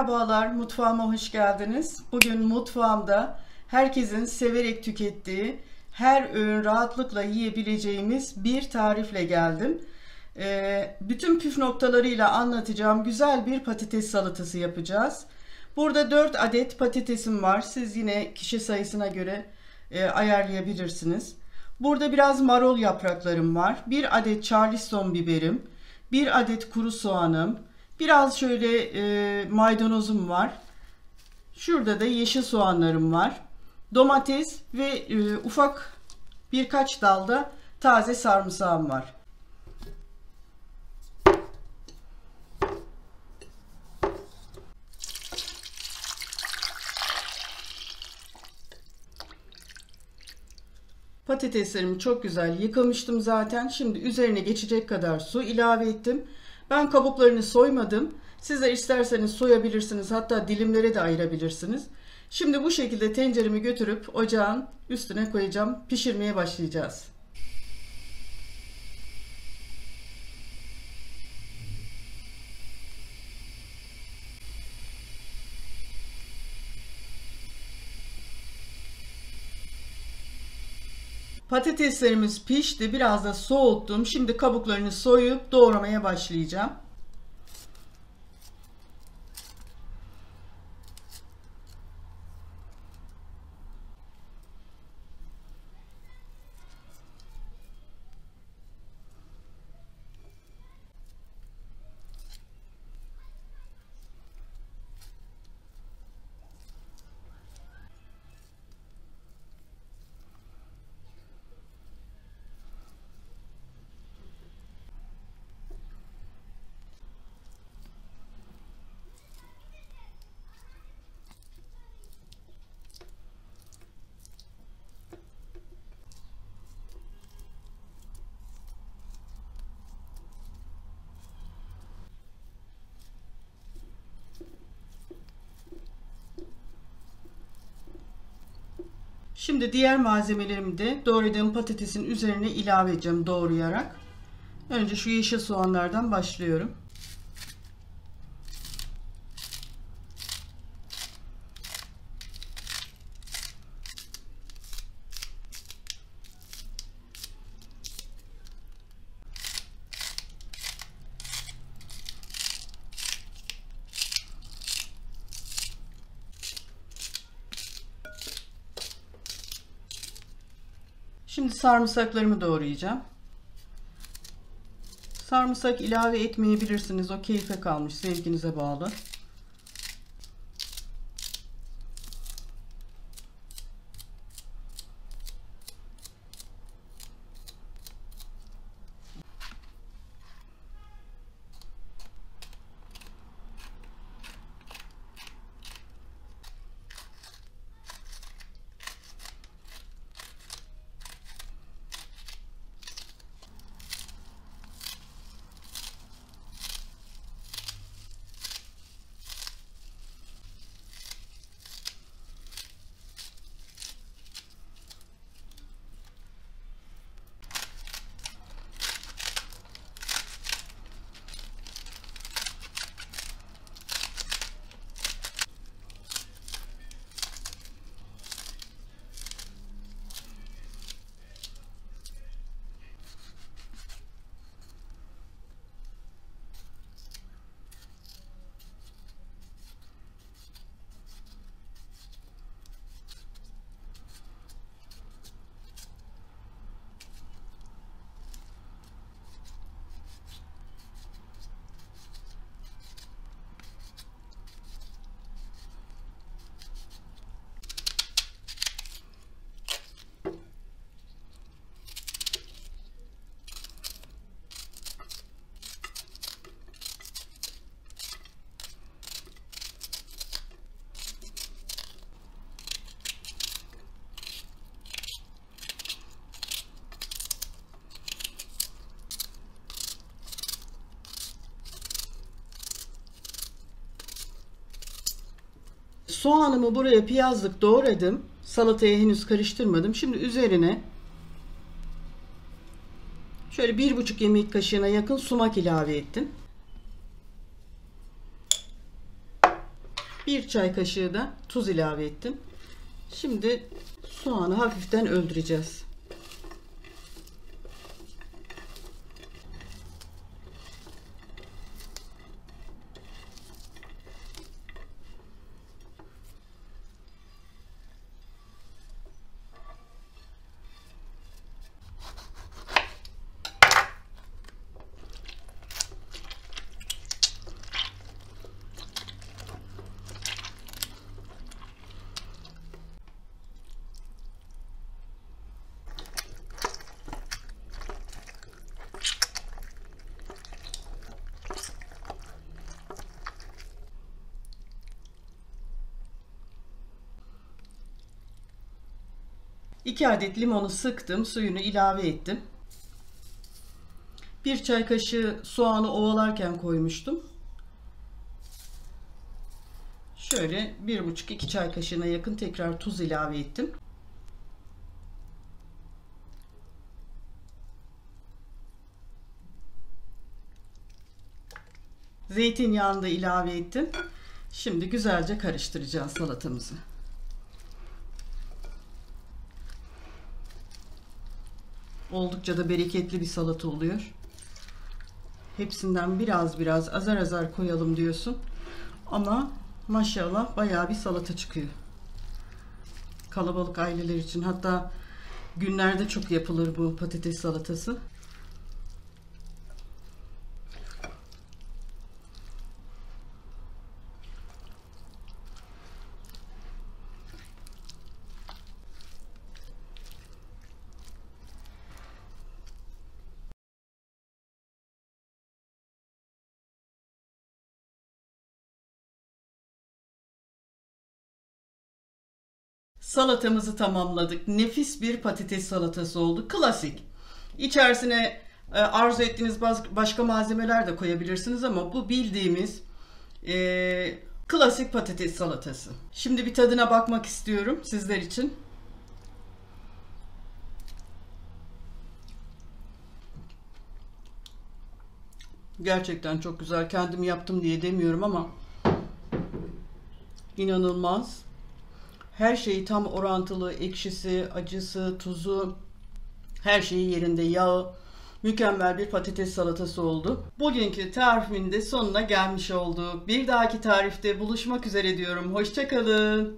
Merhabalar, mutfağıma hoş geldiniz. Bugün mutfağımda herkesin severek tükettiği, her öğün rahatlıkla yiyebileceğimiz bir tarifle geldim. Bütün püf noktalarıyla anlatacağım güzel bir patates salatası yapacağız. Burada 4 adet patatesim var. Siz yine kişi sayısına göre ayarlayabilirsiniz. Burada biraz marul yapraklarım var. 1 adet Charleston biberim, 1 adet kuru soğanım, biraz şöyle maydanozum var. Şurada da yeşil soğanlarım var. Domates ve ufak birkaç dalda taze sarımsağım var. Patateslerimi çok güzel yıkamıştım zaten. Şimdi üzerine geçecek kadar su ilave ettim. Ben kabuklarını soymadım. Sizler isterseniz soyabilirsiniz. Hatta dilimlere de ayırabilirsiniz. Şimdi bu şekilde tenceremi götürüp ocağın üstüne koyacağım. Pişirmeye başlayacağız. Patateslerimiz pişti. Biraz da soğuttum. Şimdi kabuklarını soyup doğramaya başlayacağım. Şimdi diğer malzemelerimi de doğradığım patatesin üzerine ilave edeceğim doğrayarak. Önce şu yeşil soğanlardan başlıyorum. Şimdi sarımsaklarımı doğrayacağım. Sarımsak ilave etmeyebilirsiniz. O keyfe kalmış, zevkinize bağlı. Soğanımı buraya piyazlık doğradım. Salataya henüz karıştırmadım. Şimdi üzerine şöyle 1,5 yemek kaşığına yakın sumak ilave ettim. Bir çay kaşığı da tuz ilave ettim. Şimdi soğanı hafiften öldüreceğiz. İki adet limonu sıktım, suyunu ilave ettim. Bir çay kaşığı soğanı ovalarken koymuştum. Şöyle 1,5-2 çay kaşığına yakın tekrar tuz ilave ettim. Zeytinyağını da ilave ettim. Şimdi güzelce karıştıracağız salatamızı. Oldukça da bereketli bir salata oluyor. Hepsinden biraz azar azar koyalım diyorsun. Ama maşallah bayağı bir salata çıkıyor. Kalabalık aileler için, hatta günlerde çok yapılır bu patates salatası. Salatamızı tamamladık. Nefis bir patates salatası oldu. Klasik. İçerisine arzu ettiğiniz başka malzemeler de koyabilirsiniz ama bu bildiğimiz klasik patates salatası. Şimdi bir tadına bakmak istiyorum sizler için. Gerçekten çok güzel. Kendim yaptım diye demiyorum ama inanılmaz. Her şeyi tam orantılı, ekşisi, acısı, tuzu, her şeyi yerinde, yağı. Mükemmel bir patates salatası oldu. Bugünkü tarifimin de sonuna gelmiş olduk. Bir dahaki tarifte buluşmak üzere diyorum. Hoşça kalın.